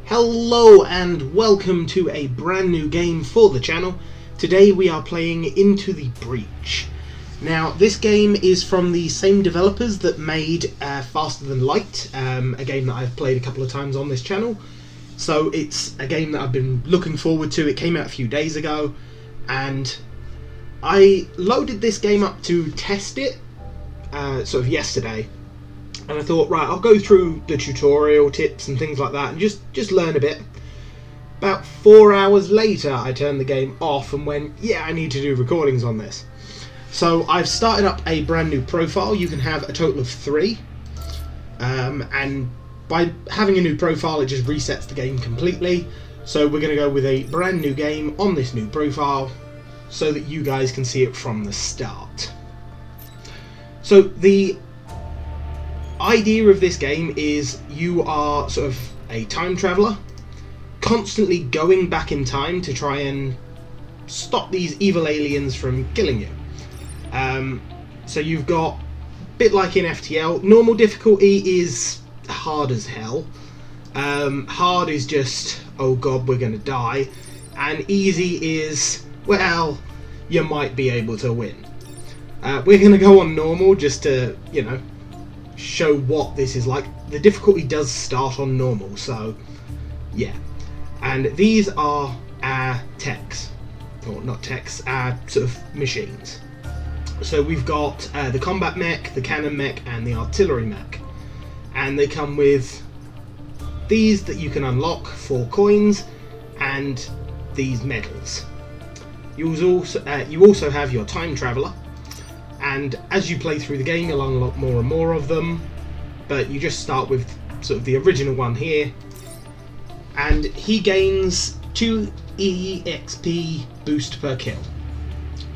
Hello and welcome to a brand new game for the channel. Today we are playing Into the Breach. Now this game is from the same developers that made Faster Than Light, a game that I've played a couple of times on this channel. So it's a game that I've been looking forward to. It came out a few days ago and I loaded this game up to test it sort of yesterday. And I thought, right, I'll go through the tutorial tips and things like that and just learn a bit. About 4 hours later, I turned the game off and went, yeah, I need to do recordings on this. So I've started up a brand new profile. You can have a total of 3. And by having a new profile, it just resets the game completely. So we're going to go with a brand new game on this new profile so that you guys can see it from the start. So the idea of this game is you are sort of a time traveller, constantly going back in time to try and stop these evil aliens from killing you. So you've got, a bit like in FTL, normal difficulty is hard as hell. Hard is just, oh god, we're going to die. And easy is, well, you might be able to win. We're going to go on normal just to, you know, show what this is like. The difficulty does start on normal, so yeah. And these are our techs, or not techs, our sort of machines. So we've got the combat mech, the cannon mech, and the artillery mech, and they come with these that you can unlock for coins and these medals. You also have your time traveller. And as you play through the game, you'll unlock more and more of them, but you just start with sort of the original one here, and he gains 2 EXP boost per kill,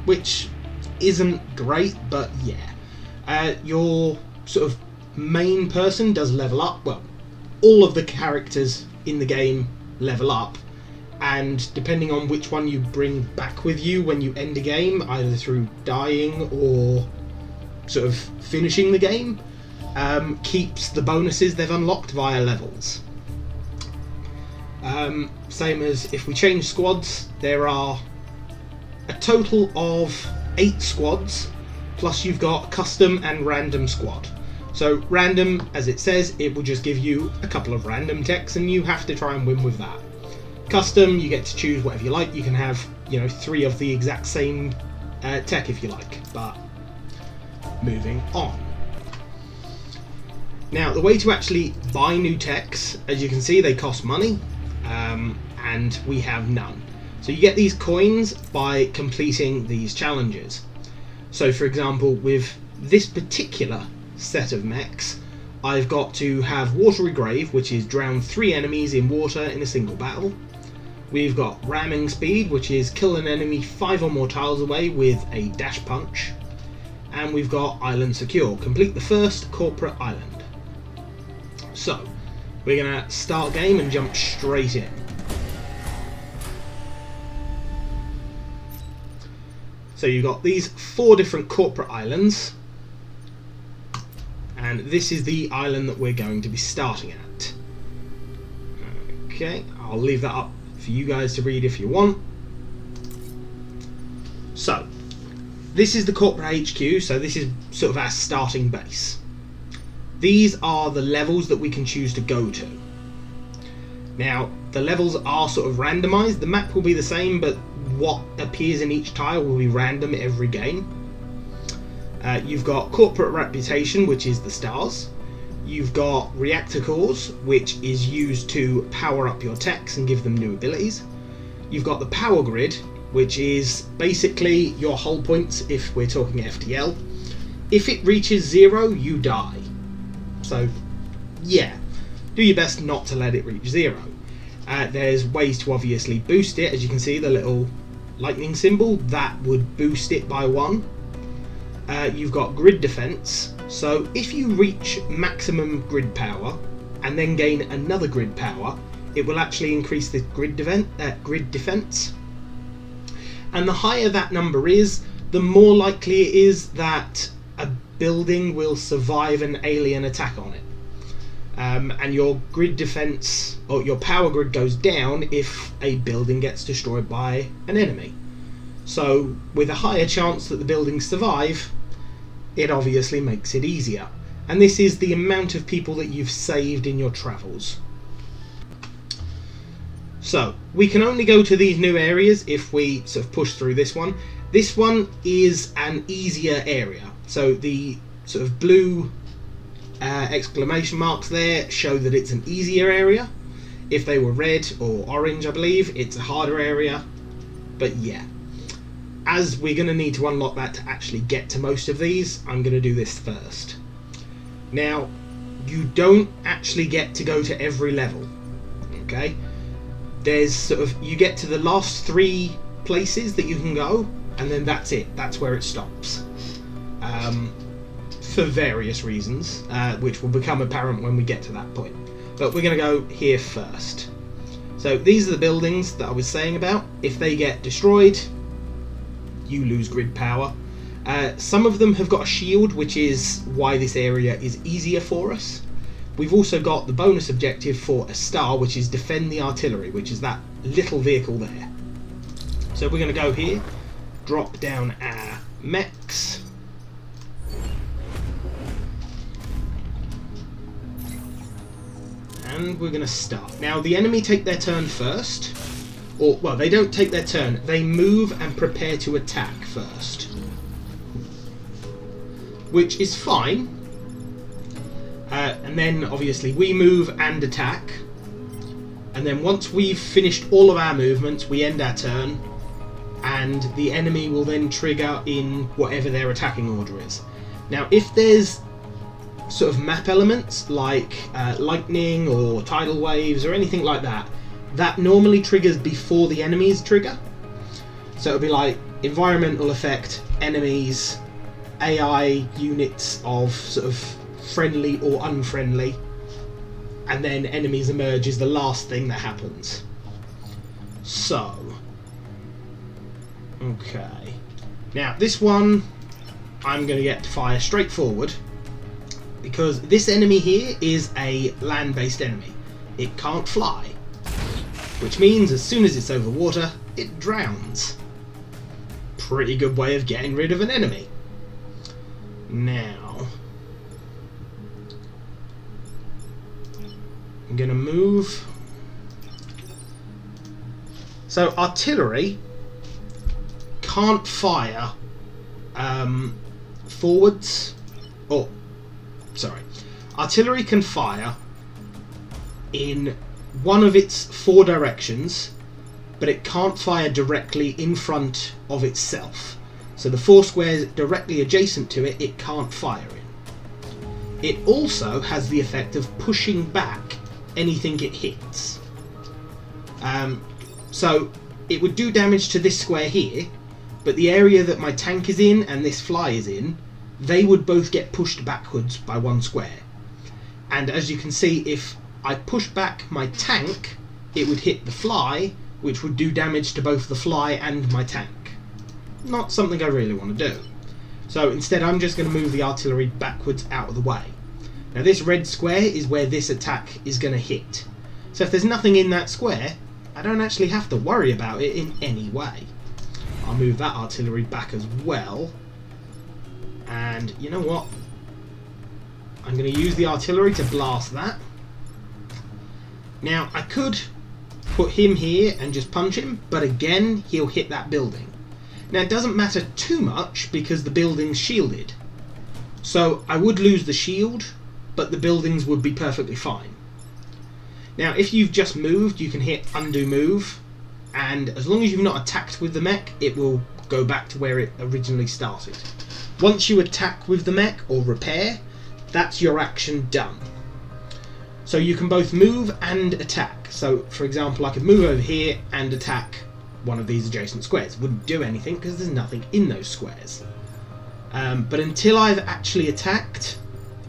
which isn't great, but yeah. Your sort of main person does level up. Well, all of the characters in the game level up, and depending on which one you bring back with you when you end a game, either through dying or sort of finishing the game, keeps the bonuses they've unlocked via levels. Same as if we change squads, there are a total of 8 squads, plus you've got custom and random squad. So random, as it says, it will just give you a couple of random techs and you have to try and win with that. Custom, you get to choose whatever you like. You can have, you know, 3 of the exact same tech if you like. But moving on. Now, the way to actually buy new techs, as you can see, they cost money, and we have none. So you get these coins by completing these challenges. So, for example, with this particular set of mechs, I've got to have Watery Grave, which is drown 3 enemies in water in a single battle. We've got Ramming Speed, which is kill an enemy 5 or more tiles away with a dash punch. And we've got Island Secure, complete the first corporate island. So, we're going to start game and jump straight in. So you've got these 4 different corporate islands. And this is the island that we're going to be starting at. Okay, I'll leave that up for you guys to read if you want. So, this is the corporate HQ, so this is sort of our starting base. These are the levels that we can choose to go to. Now, the levels are sort of randomised. The map will be the same, but what appears in each tile will be random every game. You've got corporate reputation, which is the stars. You've got reactor cores, which is used to power up your techs and give them new abilities. You've got the power grid, which is basically your hull points if we're talking FTL. If it reaches 0, you die. So, yeah, do your best not to let it reach 0. There's ways to obviously boost it. As you can see, the little lightning symbol, that would boost it by 1. You've got grid defense. So if you reach maximum grid power and then gain another grid power, it will actually increase the grid defense. And the higher that number is, the more likely it is that a building will survive an alien attack on it. and your grid defense or your power grid goes down if a building gets destroyed by an enemy. So with a higher chance that the buildings survive, it obviously makes it easier. And this is the amount of people that you've saved in your travels. So we can only go to these new areas if we sort of push through this one. This one is an easier area. So the sort of blue exclamation marks there show that it's an easier area. If they were red or orange, I believe, it's a harder area. But yeah, as we're going to need to unlock that to actually get to most of these, I'm going to do this first. Now, you don't actually get to go to every level, okay? There's sort of, you get to the last 3 places that you can go, and then that's it. That's where it stops. For various reasons, which will become apparent when we get to that point. But we're going to go here first. So these are the buildings that I was saying about. If they get destroyed, you lose grid power. Some of them have got a shield, which is why this area is easier for us. We've also got the bonus objective for a star, which is defend the artillery, which is that little vehicle there. So we're going to go here, drop down our mechs. And we're going to start. Now the enemy take their turn first. Or, well, they don't take their turn. They move and prepare to attack first. Which is fine. And then, obviously, we move and attack. And then once we've finished all of our movements, we end our turn. And the enemy will then trigger in whatever their attacking order is. Now, if there's sort of map elements, like lightning or tidal waves or anything like that, that normally triggers before the enemies trigger. So it'll be like environmental effect, enemies, AI units of sort of friendly or unfriendly, and then enemies emerge is the last thing that happens. So, okay. Now this one, I'm going to get to fire straight forward, because this enemy here is a land-based enemy. It can't fly. Which means as soon as it's over water, it drowns. Pretty good way of getting rid of an enemy. Now, I'm going to move. So artillery can't fire forwards. Oh, sorry. Artillery can fire in one of its 4 directions, but it can't fire directly in front of itself. So the 4 squares directly adjacent to it, it can't fire in. It also has the effect of pushing back anything it hits. So it would do damage to this square here, but the area that my tank is in and this fly is in, they would both get pushed backwards by 1 square. And as you can see, if I push back my tank, it would hit the fly, which would do damage to both the fly and my tank. Not something I really want to do. So instead I'm just going to move the artillery backwards out of the way. Now this red square is where this attack is going to hit. So if there's nothing in that square, I don't actually have to worry about it in any way. I'll move that artillery back as well. And you know what? I'm going to use the artillery to blast that. Now, I could put him here and just punch him, but again, he'll hit that building. Now, it doesn't matter too much because the building's shielded. So, I would lose the shield, but the buildings would be perfectly fine. Now, if you've just moved, you can hit undo move, and as long as you've not attacked with the mech, it will go back to where it originally started. Once you attack with the mech or repair, that's your action done. So you can both move and attack. So, for example, I could move over here and attack one of these adjacent squares. Wouldn't do anything because there's nothing in those squares. But until I've actually attacked,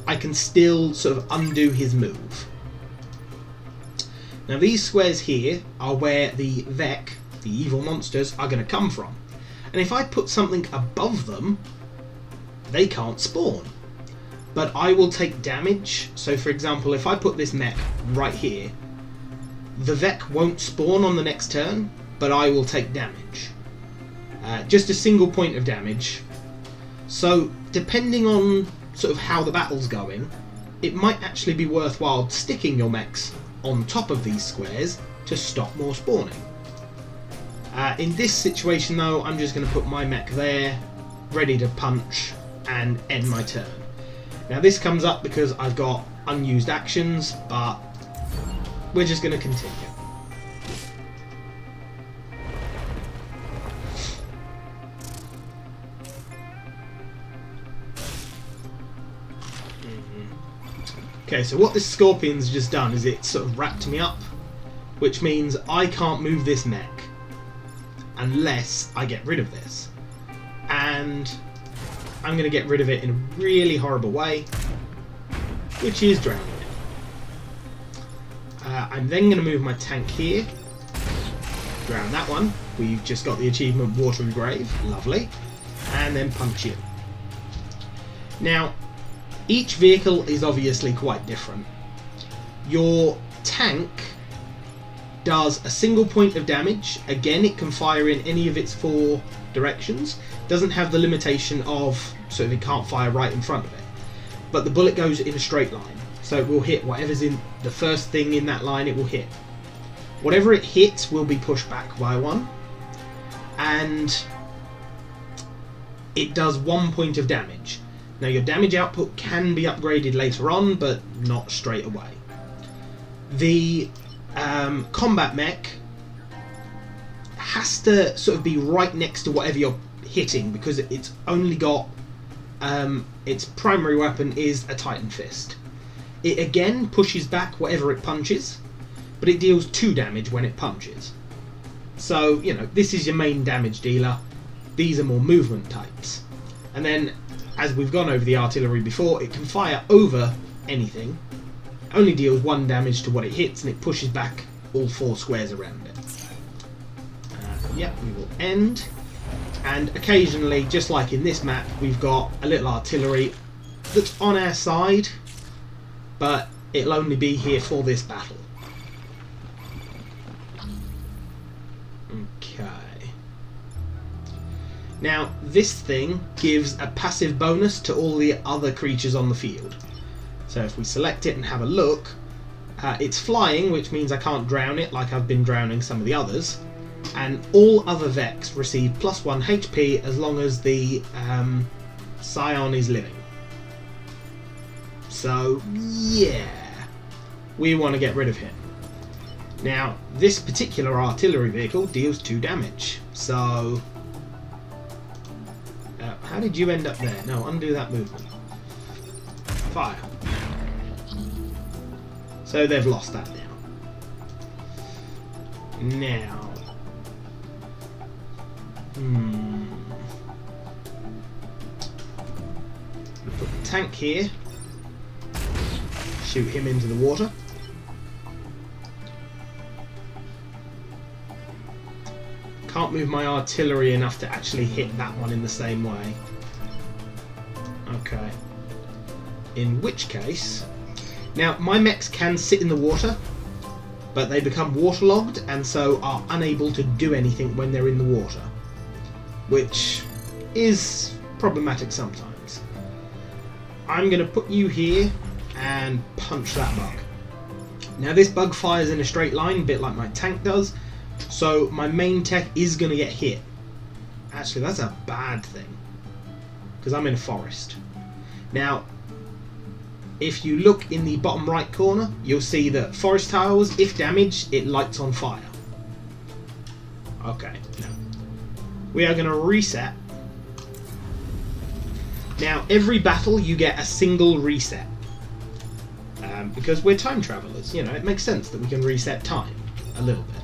I can still sort of undo his move. Now these squares here are where the Mech, the evil monsters, are going to come from. And if I put something above them, they can't spawn. but I will take damage. So for example, if I put this mech right here, the Vec won't spawn on the next turn, but I will take damage. Just a single point of damage. So depending on sort of how the battle's going, it might actually be worthwhile sticking your mechs on top of these squares to stop more spawning. In this situation though, I'm just going to put my mech there, ready to punch and end my turn. Now this comes up because I've got unused actions, but we're just going to continue. Okay, so what this Scorpion's just done is it sort of wrapped me up, which means I can't move this mech unless I get rid of this. And I'm going to get rid of it in a really horrible way, which is drowning it. I'm then going to move my tank here, drown that one. We've just got the achievement Watery Grave, lovely, and then punch in. Now, each vehicle is obviously quite different. Your tank does a single point of damage. Again, it can fire in any of its 4 directions. Doesn't have the limitation of sort of it can't fire right in front of it. But the bullet goes in a straight line, so it will hit whatever's in the first thing in that line. It will hit. Whatever it hits will be pushed back by 1, and it does 1 point of damage. Now your damage output can be upgraded later on, but not straight away. The combat mech has to sort of be right next to whatever you're hitting, because it's only got its primary weapon is a Titan Fist. It again pushes back whatever it punches, but it deals 2 damage when it punches. So, you know, this is your main damage dealer. These are more movement types. And then, as we've gone over the artillery before, it can fire over anything, only deals 1 damage to what it hits, and it pushes back all 4 squares around it. Yep, we will end. And occasionally, just like in this map, we've got a little artillery that's on our side, but it'll only be here for this battle. Okay. Now, this thing gives a passive bonus to all the other creatures on the field. So if we select it and have a look, it's flying, which means I can't drown it like I've been drowning some of the others. And all other Vex receive +1 HP as long as the Scion is living. So, yeah, we want to get rid of him. Now, this particular artillery vehicle deals 2 damage, so... how did you end up there? No, undo that movement. Fire. So they've lost that now. Now... put the tank here. Shoot him into the water. Can't move my artillery enough to actually hit that one in the same way. Okay. In which case... Now, my mechs can sit in the water, but they become waterlogged and so are unable to do anything when they're in the water, which is problematic sometimes. I'm going to put you here and punch that bug. Now this bug fires in a straight line, a bit like my tank does, so my main tech is going to get hit. Actually, that's a bad thing, because I'm in a forest. Now, if you look in the bottom right corner, you'll see that forest tiles, if damaged, it lights on fire. Okay, now we are going to reset. Now, every battle you get a single reset. Because we're time travelers, you know, it makes sense that we can reset time a little bit.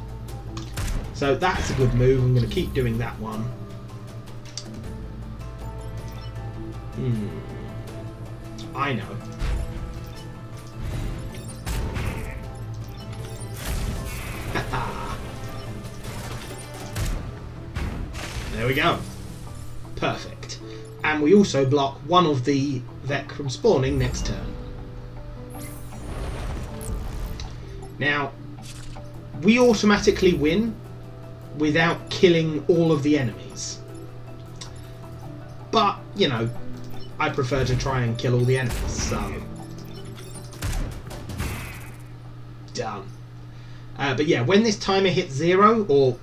So that's a good move. I'm going to keep doing that one. I know. There we go. Perfect. and we also block one of the Mech from spawning next turn. Now, we automatically win without killing all of the enemies. But, you know, I prefer to try and kill all the enemies, so... Done. But yeah, when this timer hits 0, or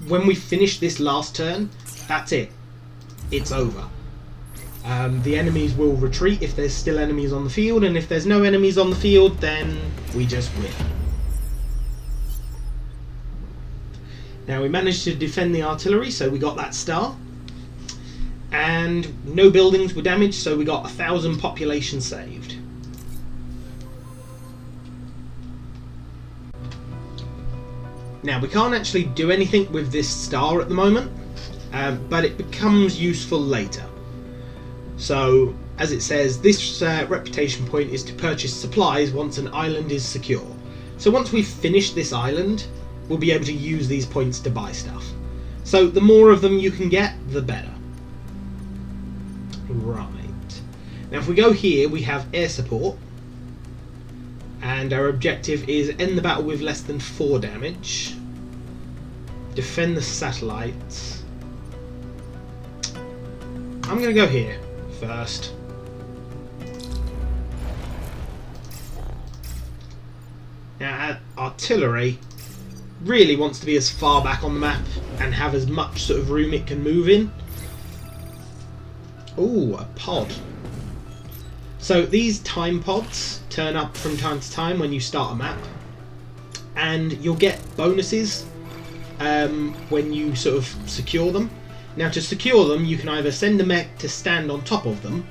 when we finish this last turn, that's it. It's over. The enemies will retreat if there's still enemies on the field, and if there's no enemies on the field, then we just win. Now, we managed to defend the artillery, so we got that star. And no buildings were damaged, so we got 1,000 population saved. Now, we can't actually do anything with this star at the moment, but it becomes useful later. So, as it says, this reputation point is to purchase supplies once an island is secure. So once we've finished this island, we'll be able to use these points to buy stuff. So the more of them you can get, the better. Right. Now if we go here, we have air support. And our objective is end the battle with less than 4 damage. Defend the satellites. I'm going to go here first. Now, artillery really wants to be as far back on the map and have as much sort of room it can move in. Ooh, a pod. So these time pods turn up from time to time when you start a map, and you'll get bonuses when you sort of secure them. Now to secure them, you can either send a mech to stand on top of them,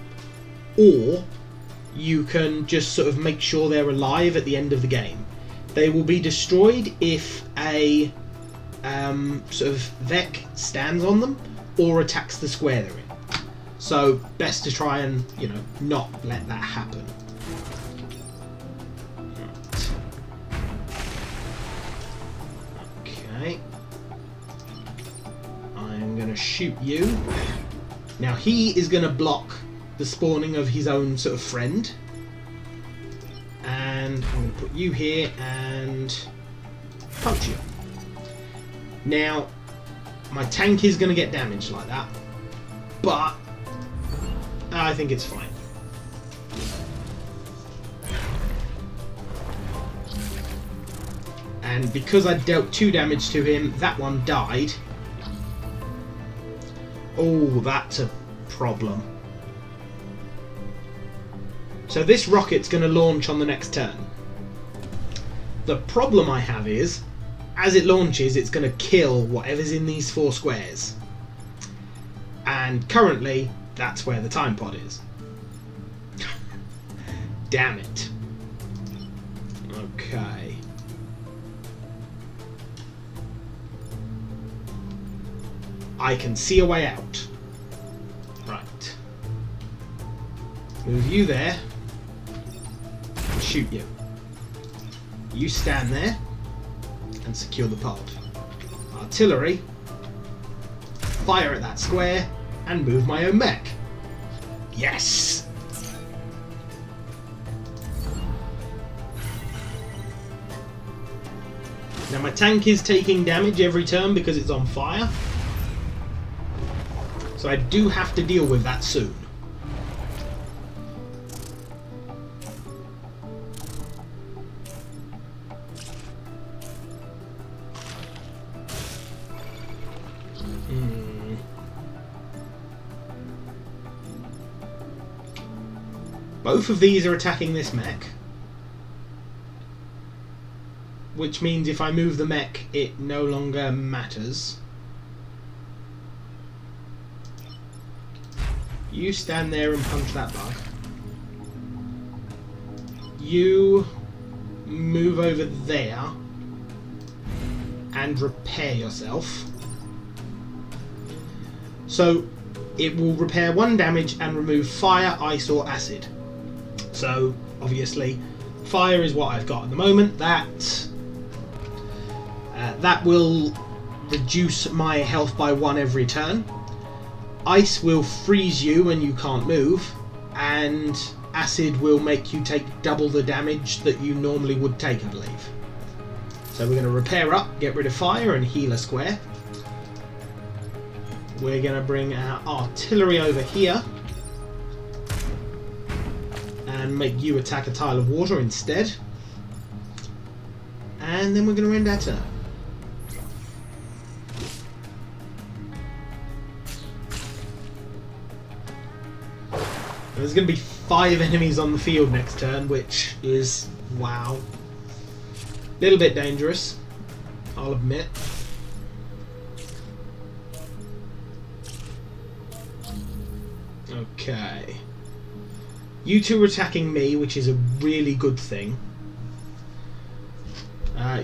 or you can just sort of make sure they're alive at the end of the game. They will be destroyed if a sort of mech stands on them or attacks the square they're in. So best to try and, you know, not let that happen. Right. Okay. I'm going to shoot you. Now he is going to block the spawning of his own sort of friend. And I'm going to put you here and punch you. Now, my tank is going to get damaged like that, but I think it's fine. And because I dealt 2 damage to him, that one died. Oh, that's a problem. So this rocket's going to launch on the next turn. The problem I have is, as it launches, it's going to kill whatever's in these 4 squares. And currently, that's where the time pod is. Damn it. Okay. I can see a way out. Right. Move you there. Shoot you. You stand there and secure the pod. Artillery. Fire at that square and move my own mech. Yes! Now my tank is taking damage every turn because it's on fire. So I do have to deal with that soon. Both of these are attacking this mech, which means if I move the mech, it no longer matters. You stand there and punch that bug. You move over there and repair yourself. So it will repair 1 damage and remove fire, ice or acid. So obviously fire is what I've got at the moment. That will reduce my health by 1 every turn. ice will freeze you and you can't move, and acid will make you take double the damage that you normally would take, I believe. So we're going to repair up, get rid of fire and heal a square. We're going to bring our artillery over here and make you attack a tile of water instead. And then we're going to end our turn. There's going to be 5 enemies on the field next turn, which is, wow, a little bit dangerous, I'll admit. Okay. You two are attacking me, which is a really good thing.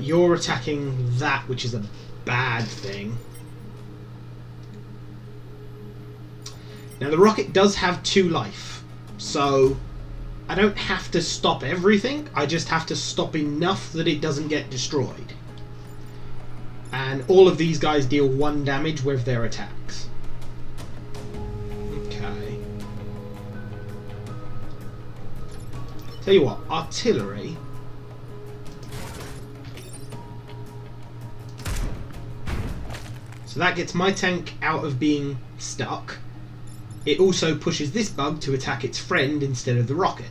You're attacking that, which is a bad thing. Now the rocket does have 2 life, so I don't have to stop everything, I just have to stop enough that it doesn't get destroyed. And all of these guys deal 1 damage with their attacks. Okay. Tell you what, artillery. So that gets my tank out of being stuck. It also pushes this bug to attack its friend instead of the rocket.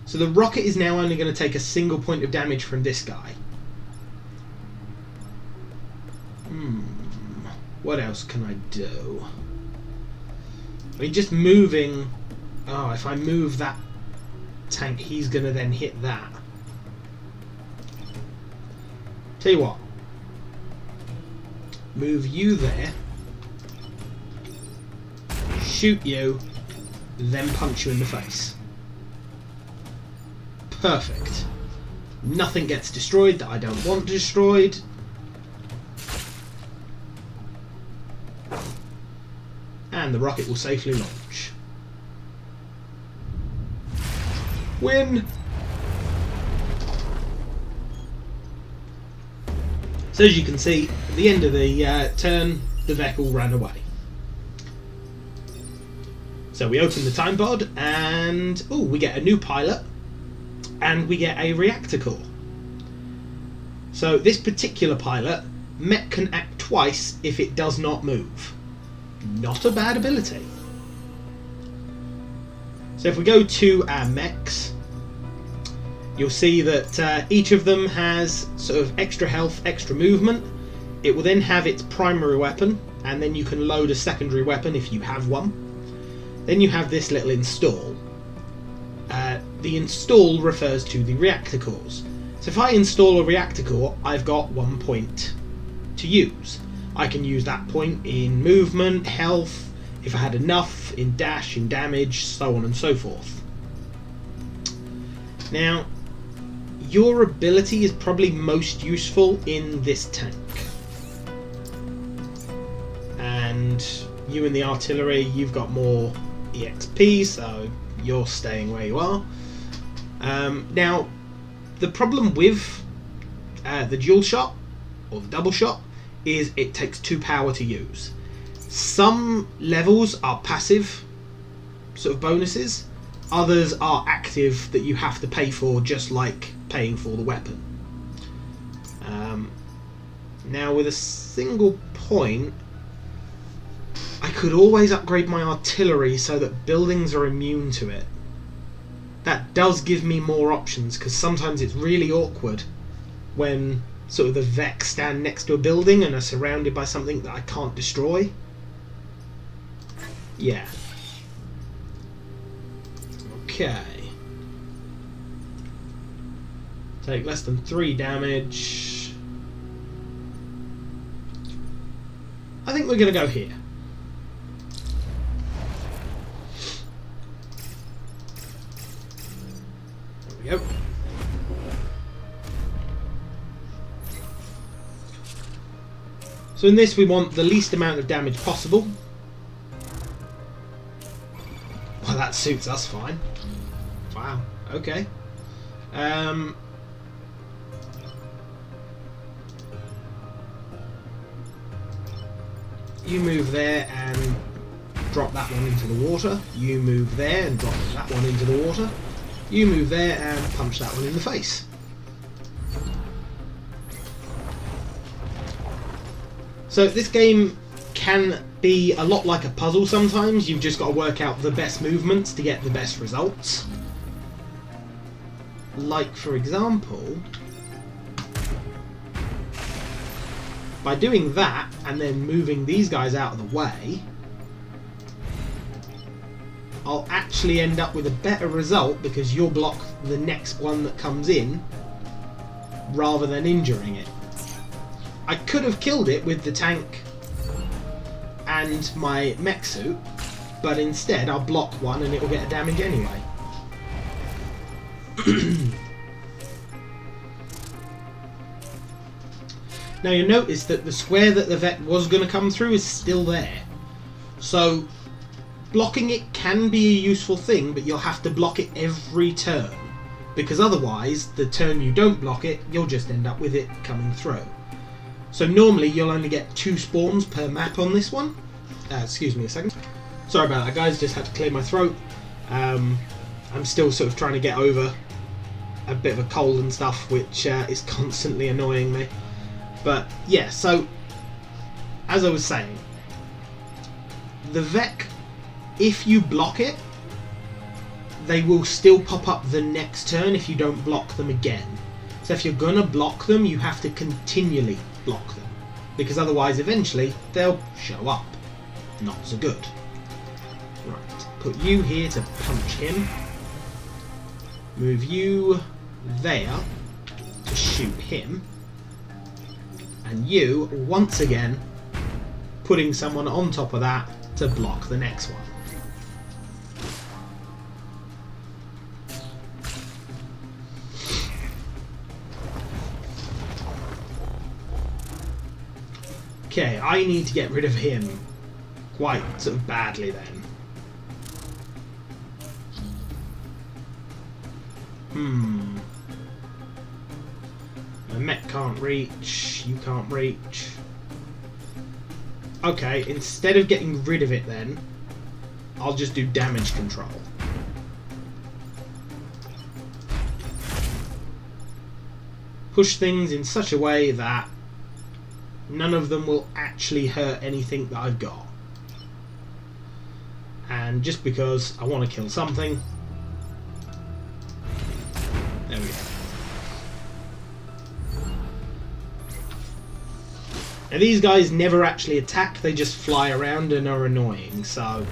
So the rocket is now only going to take a single point of damage from this guy. What else can I do? I mean, just moving... Oh, if I move that tank, he's going to then hit that. Tell you what. Move you there. Shoot you, then punch you in the face. Perfect. Nothing gets destroyed that I don't want destroyed. And the rocket will safely launch. Win! So as you can see, at the end of the turn, the Vek ran away. So we open the time pod and we get a new pilot and we get a reactor core. So this particular pilot, Mech can act twice if it does not move. Not a bad ability. So if we go to our mechs, you'll see that each of them has sort of extra health, extra movement. It will then have its primary weapon, and then you can load a secondary weapon if you have one. Then you have this little install. The install refers to the reactor cores. So if I install a reactor core, I've got 1 point to use. I can use that point in movement, health, if I had enough, in dash, in damage, so on and so forth. Now, your ability is probably most useful in this tank. And you and the artillery, you've got more EXP, so you're staying where you are. Now, the problem with the dual shot, or the double shot, is it takes 2 power to use. Some levels are passive sort of bonuses, others are active that you have to pay for, just like paying for the weapon. Now with a single point, I could always upgrade my artillery so that buildings are immune to it. That does give me more options, because sometimes it's really awkward when sort of the Vek stand next to a building and are surrounded by something that I can't destroy. Yeah. Okay. Take less than 3 damage. I think we're going to go here. There we go. So in this we want the least amount of damage possible. Well, that suits us fine. Wow, okay. You move there and drop that one into the water. You move there and drop that one into the water. You move there and punch that one in the face. So this game can be a lot like a puzzle sometimes. You've just got to work out the best movements to get the best results. Like, for example, by doing that and then moving these guys out of the way, I'll actually end up with a better result because you'll block the next one that comes in rather than injuring it. I could have killed it with the tank and my mech suit, but instead I'll block one and it'll get a damage anyway. Now you'll notice that the square that the vet was going to come through is still there. So blocking it can be a useful thing, but you'll have to block it every turn, because otherwise the turn you don't block it, you'll just end up with it coming through. So normally you'll only get 2 spawns per map on this one. Excuse me a second. Sorry about that, guys, just had to clear my throat. I'm still sort of trying to get over a bit of a cold and stuff, which is constantly annoying me. But yeah, so as I was saying, the Vec, if you block it, they will still pop up the next turn if you don't block them again. So if you're gonna block them, you have to continually block them, because otherwise eventually they'll show up. Not so good. Right, put you here to punch him. Move you there to shoot him. And you, once again, putting someone on top of that to block the next one. Okay, I need to get rid of him quite sort of badly then. The mech can't reach, you can't reach. Okay, instead of getting rid of it then, I'll just do damage control. Push things in such a way that none of them will actually hurt anything that I've got. And just because I want to kill something, there we go. Now these guys never actually attack, they just fly around and are annoying, so...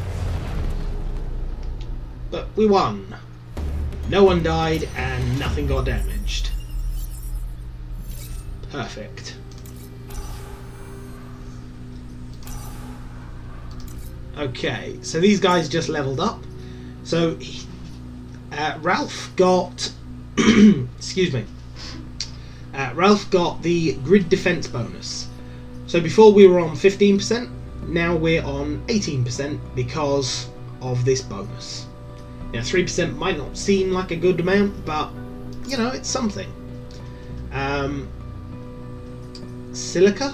But we won. No one died and nothing got damaged. Perfect. Okay, so these guys just leveled up. So Ralph got excuse me. Ralph got the grid defense bonus. So before we were on 15%, now we're on 18% because of this bonus. Now 3% might not seem like a good amount, but you know, it's something. Silica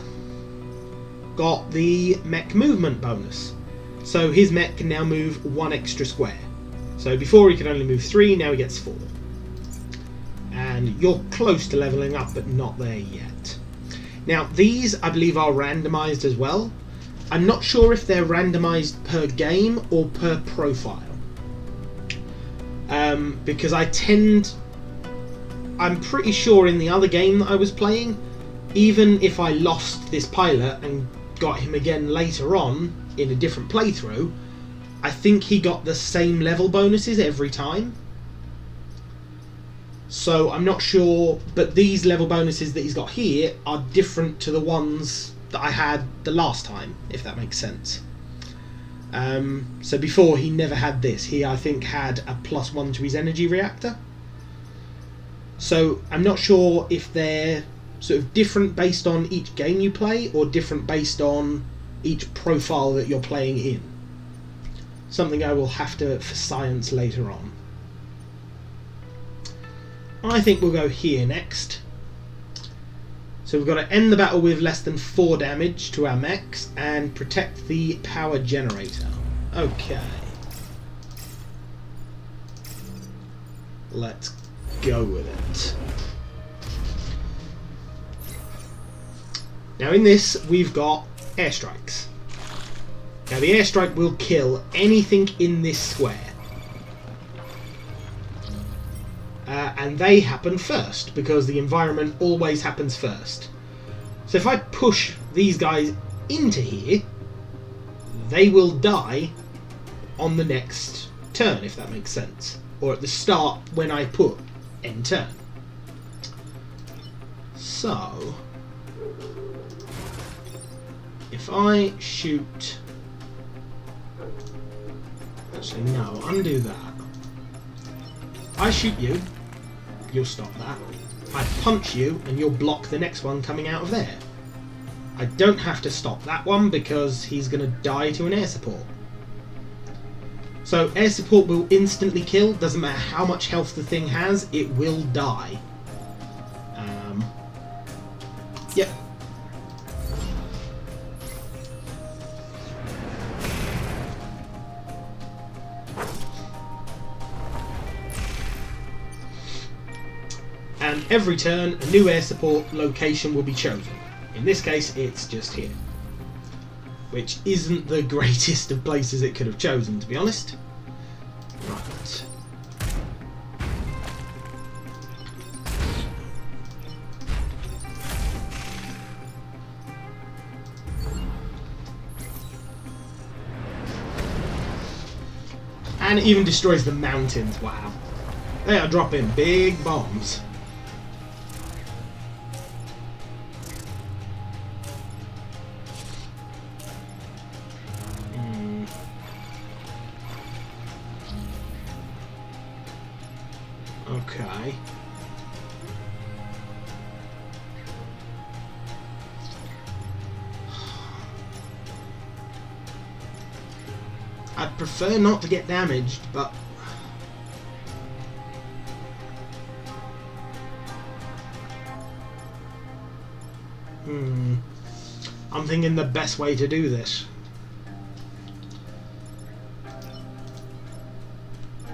got the mech movement bonus. So his mech can now move 1 extra square. So before he could only move 3, now he gets 4. And you're close to leveling up, but not there yet. Now these, I believe, are randomized as well. I'm not sure if they're randomized per game or per profile. Because I'm pretty sure in the other game that I was playing, even if I lost this pilot and got him again later on in a different playthrough, I think he got the same level bonuses every time. So I'm not sure, but these level bonuses that he's got here are different to the ones that I had the last time, if that makes sense. So before he never had this. He, I think, had a +1 to his energy reactor. So I'm not sure if they're sort of different based on each game you play or different based on each profile that you're playing in. Something I will have to for science later on. I think we'll go here next. So we've got to end the battle with less than 4 damage to our mechs and protect the power generator. Okay. Let's go with it. Now in this, we've got airstrikes. Now the airstrike will kill anything in this square. And they happen first, because the environment always happens first. So if I push these guys into here, they will die on the next turn, if that makes sense. Or at the start when I put end turn. So if I shoot... Actually no, undo that. I shoot you, you'll stop that. I punch you and you'll block the next one coming out of there. I don't have to stop that one because he's going to die to an air support. So air support will instantly kill, doesn't matter how much health the thing has, it will die. Yep. And every turn, a new air support location will be chosen. In this case, it's just here. Which isn't the greatest of places it could have chosen, to be honest. Right. And it even destroys the mountains, wow. They are dropping big bombs. Okay. I'd prefer not to get damaged, but... I'm thinking the best way to do this.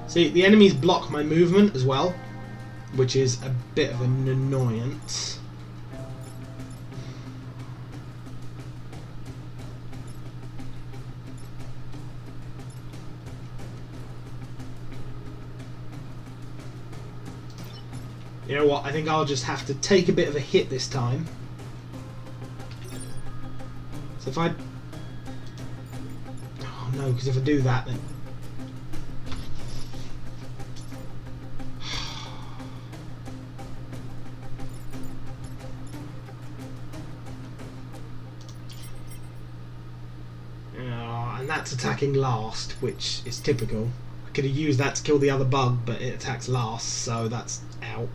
See, the enemies block my movement as well, which is a bit of an annoyance. You know what, I think I'll just have to take a bit of a hit this time. So if I... Oh no, because if I do that then... And that's attacking last, which is typical. I could have used that to kill the other bug, but it attacks last, so that's out.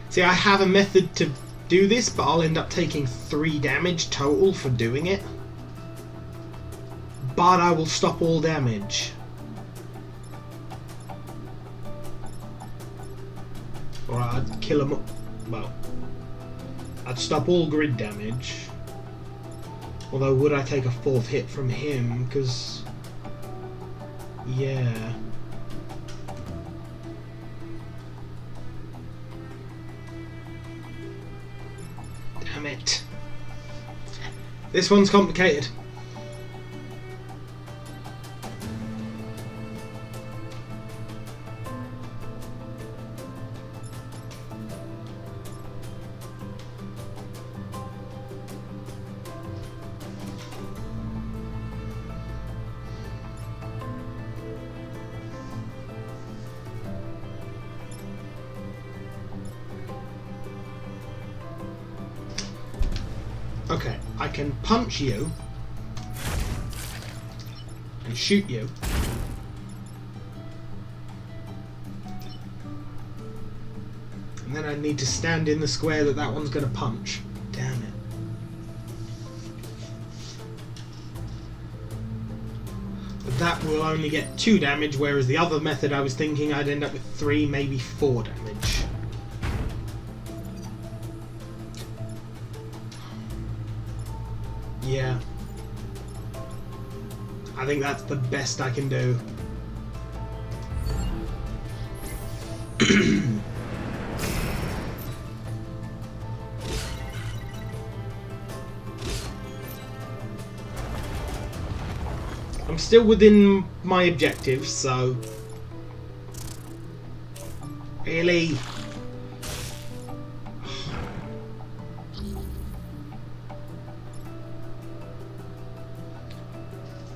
See, I have a method to do this, but I'll end up taking 3 damage total for doing it. But I will stop all damage. Or I'd kill him. Well, I'd stop all grid damage. Although, would I take a 4th hit from him? Because... yeah... Damn it. This one's complicated. Okay, I can punch you and shoot you. And And then I need to stand in the square that one's going to punch. Damn it. But that will only get 2 damage, whereas the other method I was thinking I'd end up with 3, maybe 4 damage. Yeah. I think that's the best I can do. I'm still within my objectives, so... Really?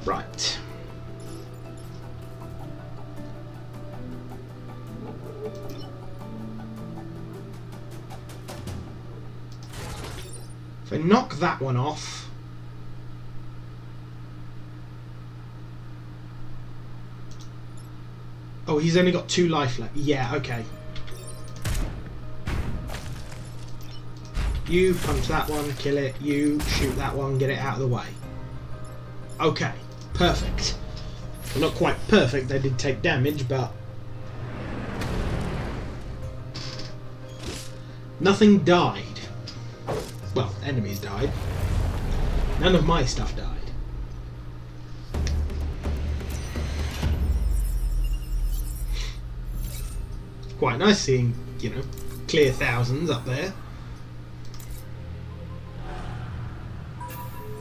Right. If I knock that one off... Oh, he's only got 2 life left. Yeah, okay. You punch that one, kill it. You shoot that one, get it out of the way. Okay, perfect. Well, not quite perfect, they did take damage, but... Nothing died. Well, enemies died. None of my stuff died. Quite nice seeing, you know, clear thousands up there.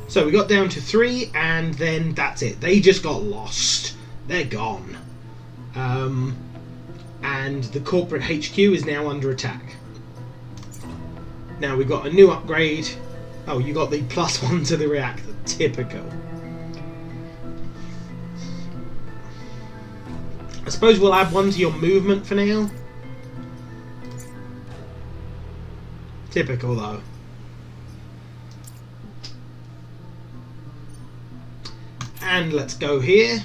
So we got down to 3, and then that's it. They just got lost. They're gone. And the corporate HQ is now under attack. Now we've got a new upgrade. Oh, you got the +1 to the reactor. Typical. I suppose we'll add 1 to your movement for now. Typical though. And let's go here.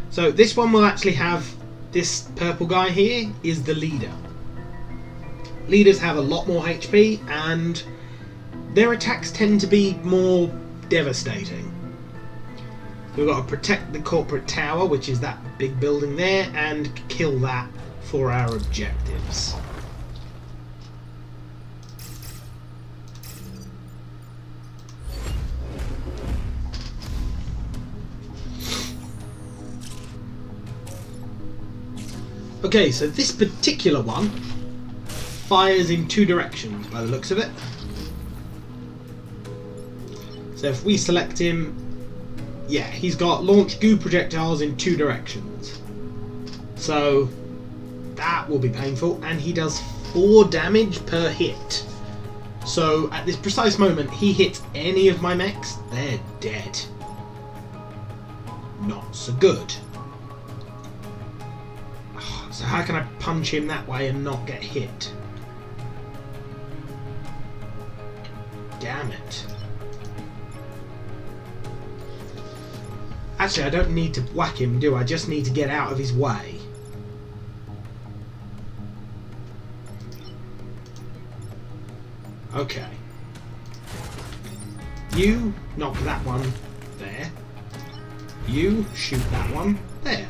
So this one will actually have this purple guy here is the leader. Leaders have a lot more HP and their attacks tend to be more devastating. We've got to protect the corporate tower, which is that big building there, and kill that for our objectives. Okay, so this particular one fires in 2 directions by the looks of it. So if we select him, yeah, he's got launch goo projectiles in 2 directions. So that will be painful, and he does 4 damage per hit. So at this precise moment, he hits any of my mechs, they're dead. Not so good. So how can I punch him that way and not get hit? Damn it. Actually, I don't need to whack him, do I? Just need to get out of his way. Okay. You knock that one there. You shoot that one there.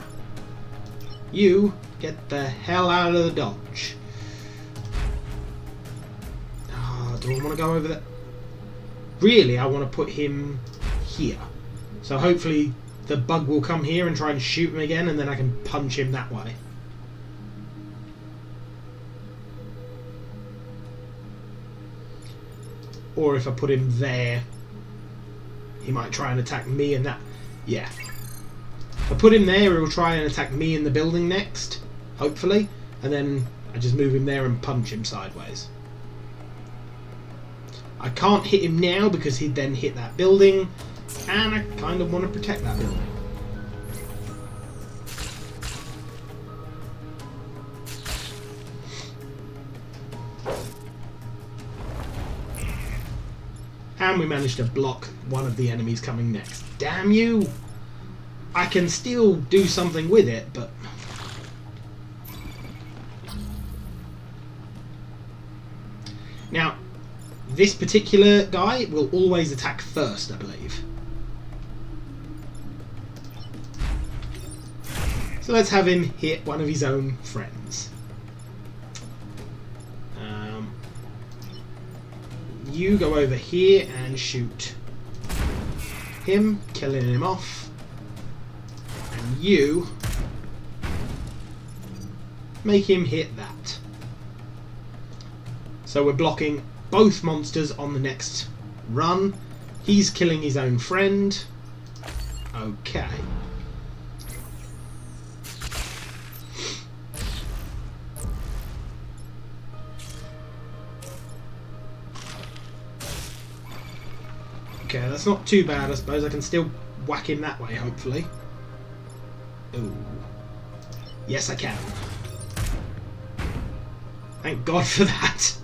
You get the hell out of the dodge. Oh, do I want to go over there? Really, I want to put him here. So hopefully the bug will come here and try and shoot him again, and then I can punch him that way. Or if I put him there, he might try and attack me and that. Yeah. If I put him there, he'll try and attack me in the building next, hopefully, and then I just move him there and punch him sideways. I can't hit him now because he'd then hit that building, and I kind of want to protect that building. And we managed to block one of the enemies coming next. Damn you! I can still do something with it, but... Now, this particular guy will always attack first, I believe. So let's have him hit one of his own friends. You go over here and shoot him, killing him off. And you make him hit that. So we're blocking both monsters on the next run. He's killing his own friend. Okay. Okay, that's not too bad, I suppose. I can still whack him that way, hopefully. Ooh. Yes, I can. Thank God for that.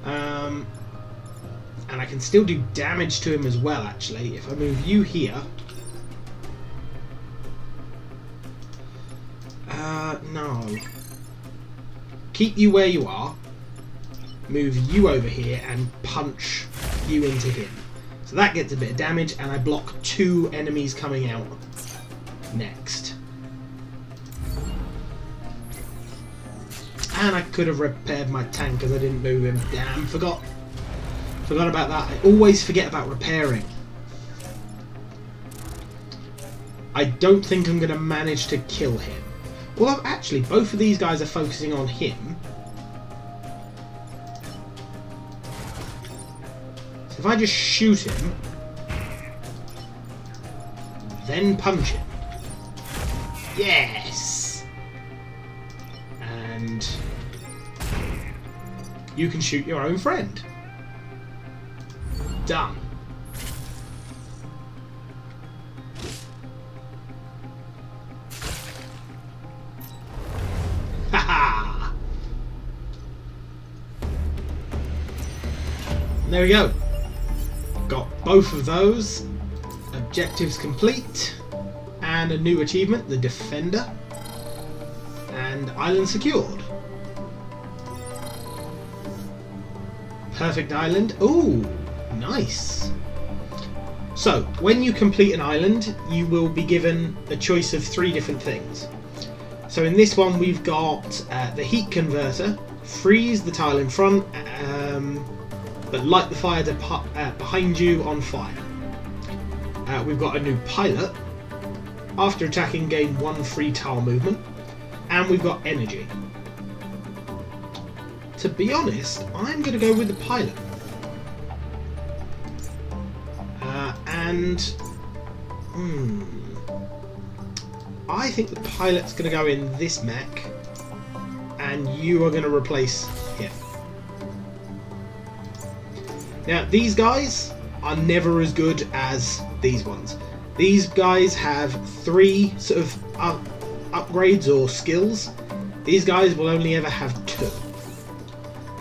And I can still do damage to him as well, actually. If I move you here... no. Keep you where you are. Move you over here and punch you into him. So that gets a bit of damage, and I block 2 enemies coming out next. And I could have repaired my tank because I didn't move him. Damn, forgot about that. I always forget about repairing. I don't think I'm going to manage to kill him. Well, actually, both of these guys are focusing on him. So if I just shoot him, then punch him. Yes! And you can shoot your own friend. Done. Haha! There we go. Got both of those. Objectives complete. And a new achievement, the Defender. And island secured. Perfect island. Ooh, nice. So, when you complete an island, you will be given a choice of 3 different things. So in this one we've got the heat converter, freeze the tile in front, but light the fire behind you on fire. We've got a new pilot. After attacking, gain 1 free tile movement. And we've got energy. To be honest, I'm going to go with the pilot. I think the pilot's going to go in this mech, and you are going to replace him. Now, these guys are never as good as these ones. These guys have 3 sort of upgrades or skills. These guys will only ever have 2.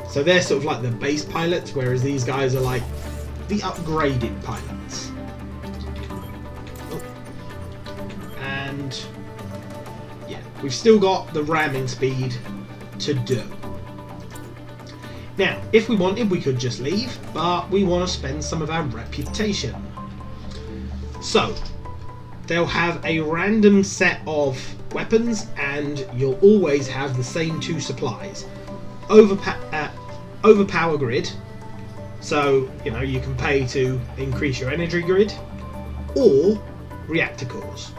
So they're sort of like the base pilots, whereas these guys are like the upgraded pilots. Oh. And yeah, we've still got the ramming speed to do. Now, if we wanted, we could just leave, but we want to spend some of our reputation. So, they'll have a random set of weapons, and you'll always have the same 2 supplies. Overpower grid, so you know you can pay to increase your energy grid, or reactor cores.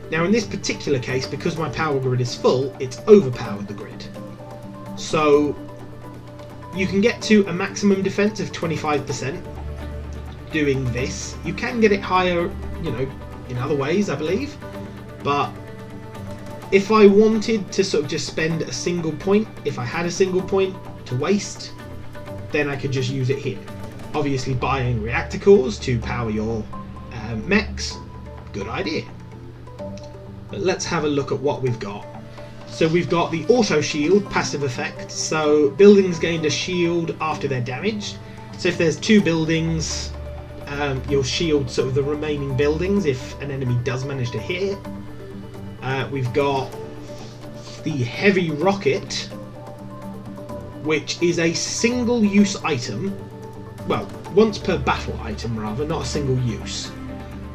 Now in this particular case, because my power grid is full, it's overpowered the grid. So you can get to a maximum defense of 25% doing this. You can get it higher, you know, in other ways, I believe, but if I wanted to sort of just spend a single point, if I had a single point to waste, then I could just use it here. Obviously buying reactor cores to power your mechs, good idea. But let's have a look at what we've got. So we've got the auto shield passive effect, so buildings gained a shield after they're damaged. So if there's 2 buildings, you'll shield sort of the remaining buildings if an enemy does manage to hit it. We've got the heavy rocket, which is a single-use item. Well, once per battle item rather, not a single use.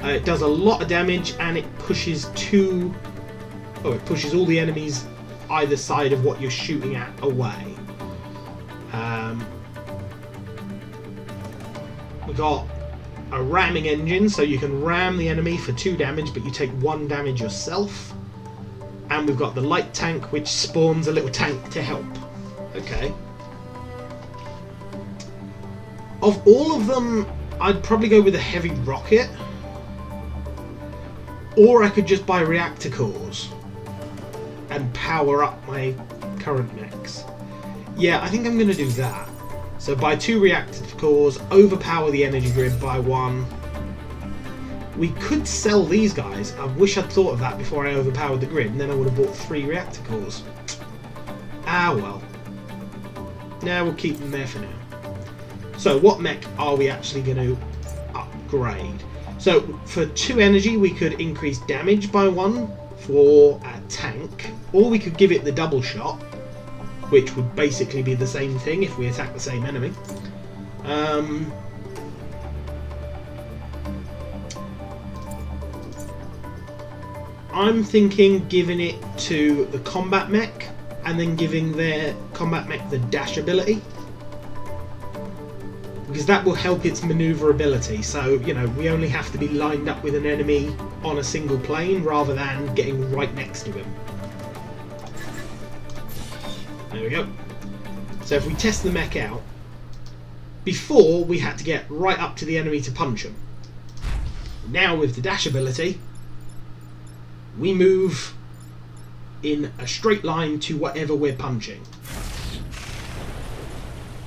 It does a lot of damage, and it pushes it pushes all the enemies either side of what you're shooting at away. We got a ramming engine, so you can ram the enemy for 2 damage, but you take 1 damage yourself. And we've got the light tank, which spawns a little tank to help. Okay. Of all of them, I'd probably go with a heavy rocket. Or I could just buy reactor cores and power up my current mechs. Yeah, I think I'm going to do that. So buy 2 reactor cores, overpower the energy grid by 1. We could sell these guys. I wish I'd thought of that before I overpowered the grid, and then I would have bought 3 reactor cores. Ah well. Now we'll keep them there for now. So what mech are we actually going to upgrade? So for 2 energy we could increase damage by 1 for a tank, or we could give it the double shot, which would basically be the same thing if we attack the same enemy. I'm thinking giving it to the combat mech, and then giving their combat mech the dash ability, because that will help its maneuverability. So, you know, we only have to be lined up with an enemy on a single plane rather than getting right next to him. There we go. So if we test the mech out, before we had to get right up to the enemy to punch him. Now with the dash ability, we move in a straight line to whatever we're punching.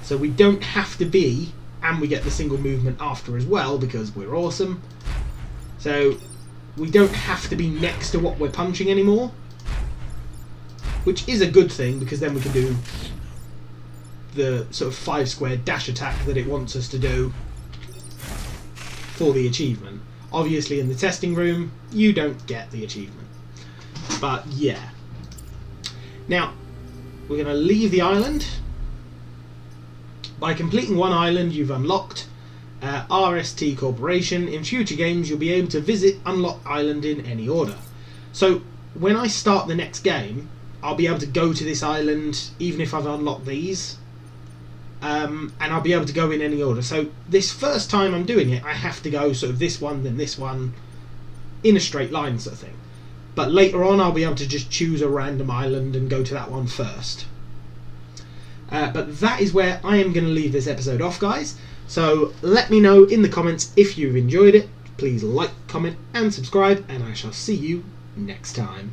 So we don't have to be, and we get the single movement after as well because we're awesome. So we don't have to be next to what we're punching anymore, which is a good thing because then we can do the sort of 5 square dash attack that it wants us to do for the achievement. Obviously in the testing room you don't get the achievement, but yeah. Now we're going to leave the island. By completing 1 island you've unlocked RST Corporation. In future games you'll be able to visit unlocked island in any order. So when I start the next game I'll be able to go to this island even if I've unlocked these, and I'll be able to go in any order. So this first time I'm doing it I have to go sort of this one then this one in a straight line sort of thing, but later on I'll be able to just choose a random island and go to that one first. But that is where I am going to leave this episode off, guys. So let me know in the comments if you've enjoyed it. Please like, comment and subscribe, and I shall see you next time.